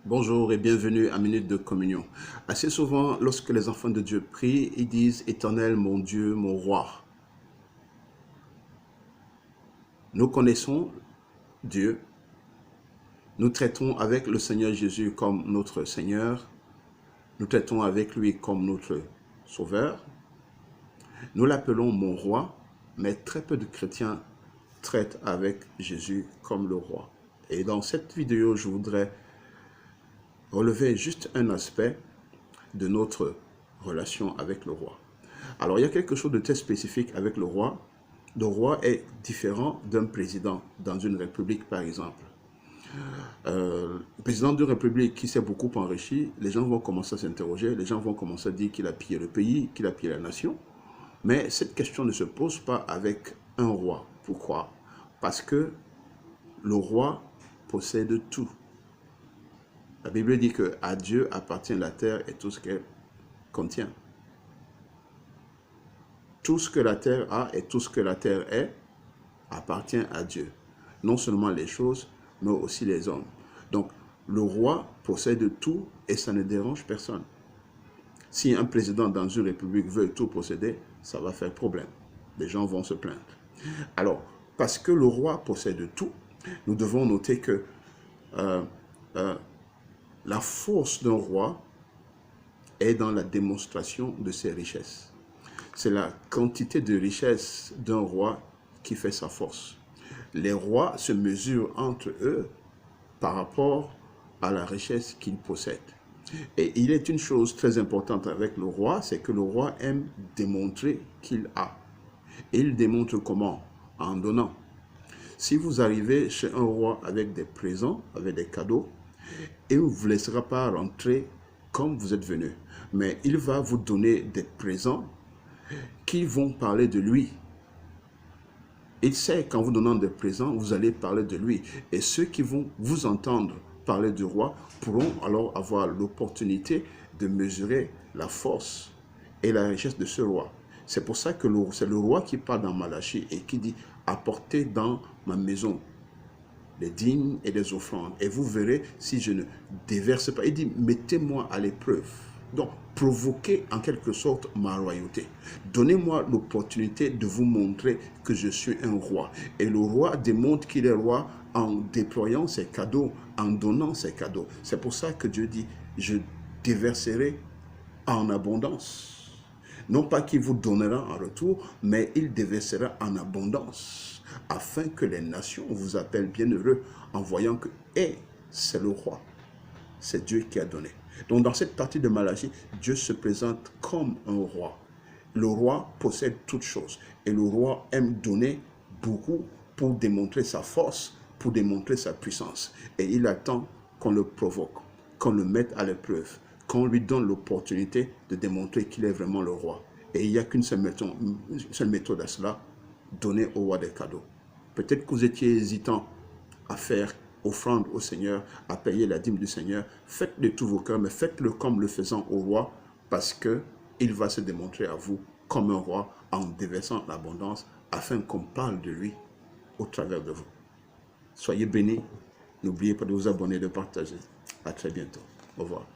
Bonjour et bienvenue à Minute de Communion. Assez souvent, lorsque les enfants de Dieu prient, ils disent « Éternel, mon Dieu, mon roi ». Nous connaissons Dieu, nous traitons avec le Seigneur Jésus comme notre Seigneur, nous traitons avec lui comme notre Sauveur, nous l'appelons mon roi, mais très peu de chrétiens traitent avec Jésus comme le roi. Et dans cette vidéo, je voudrais relever juste un aspect de notre relation avec le roi. Alors, il y a quelque chose de très spécifique avec le roi. Le roi est différent d'un président dans une république, par exemple. Le président d'une république qui s'est beaucoup enrichi, les gens vont commencer à s'interroger, les gens vont commencer à dire qu'il a pillé le pays, qu'il a pillé la nation. Mais cette question ne se pose pas avec un roi. Pourquoi? Parce que le roi possède tout. La Bible dit qu'à Dieu appartient la terre et tout ce qu'elle contient. Tout ce que la terre a et tout ce que la terre est appartient à Dieu. Non seulement les choses, mais aussi les hommes. Donc, le roi possède tout et ça ne dérange personne. Si un président dans une république veut tout posséder, ça va faire problème. Les gens vont se plaindre. Alors, parce que le roi possède tout, nous devons noter que la force d'un roi est dans la démonstration de ses richesses. C'est la quantité de richesse d'un roi qui fait sa force. Les rois se mesurent entre eux par rapport à la richesse qu'ils possèdent. Et il est une chose très importante avec le roi, c'est que le roi aime démontrer qu'il a. Et il démontre comment? En donnant. Si vous arrivez chez un roi avec des présents, avec des cadeaux, il ne vous laissera pas rentrer comme vous êtes venu. Mais il va vous donner des présents qui vont parler de lui. Il sait qu'en vous donnant des présents, vous allez parler de lui. Et ceux qui vont vous entendre parler du roi pourront alors avoir l'opportunité de mesurer la force et la richesse de ce roi. C'est pour ça que c'est le roi qui parle dans Malachie et qui dit « Apportez dans ma maison les dîmes et les offrandes, et vous verrez si je ne déverse pas. » Il dit « Mettez-moi à l'épreuve. » Donc, provoquez en quelque sorte ma royauté. Donnez-moi l'opportunité de vous montrer que je suis un roi. Et le roi démontre qu'il est roi en déployant ses cadeaux, en donnant ses cadeaux. C'est pour ça que Dieu dit « Je déverserai en abondance. » Non pas qu'il vous donnera en retour, mais il déversera en abondance, afin que les nations vous appellent bienheureux en voyant que c'est le roi. C'est Dieu qui a donné. Donc dans cette partie de Malachie, Dieu se présente comme un roi. Le roi possède toutes choses. Et le roi aime donner beaucoup pour démontrer sa force, pour démontrer sa puissance. Et il attend qu'on le provoque, qu'on le mette à l'épreuve, qu'on lui donne l'opportunité de démontrer qu'il est vraiment le roi. Et il n'y a qu'une seule méthode à cela, donner au roi des cadeaux. Peut-être que vous étiez hésitant à faire offrande au Seigneur, à payer la dîme du Seigneur. Faites de tout vos cœurs, mais faites-le comme le faisant au roi, parce qu'il va se démontrer à vous comme un roi en déversant l'abondance, afin qu'on parle de lui au travers de vous. Soyez bénis. N'oubliez pas de vous abonner et de partager. À très bientôt. Au revoir.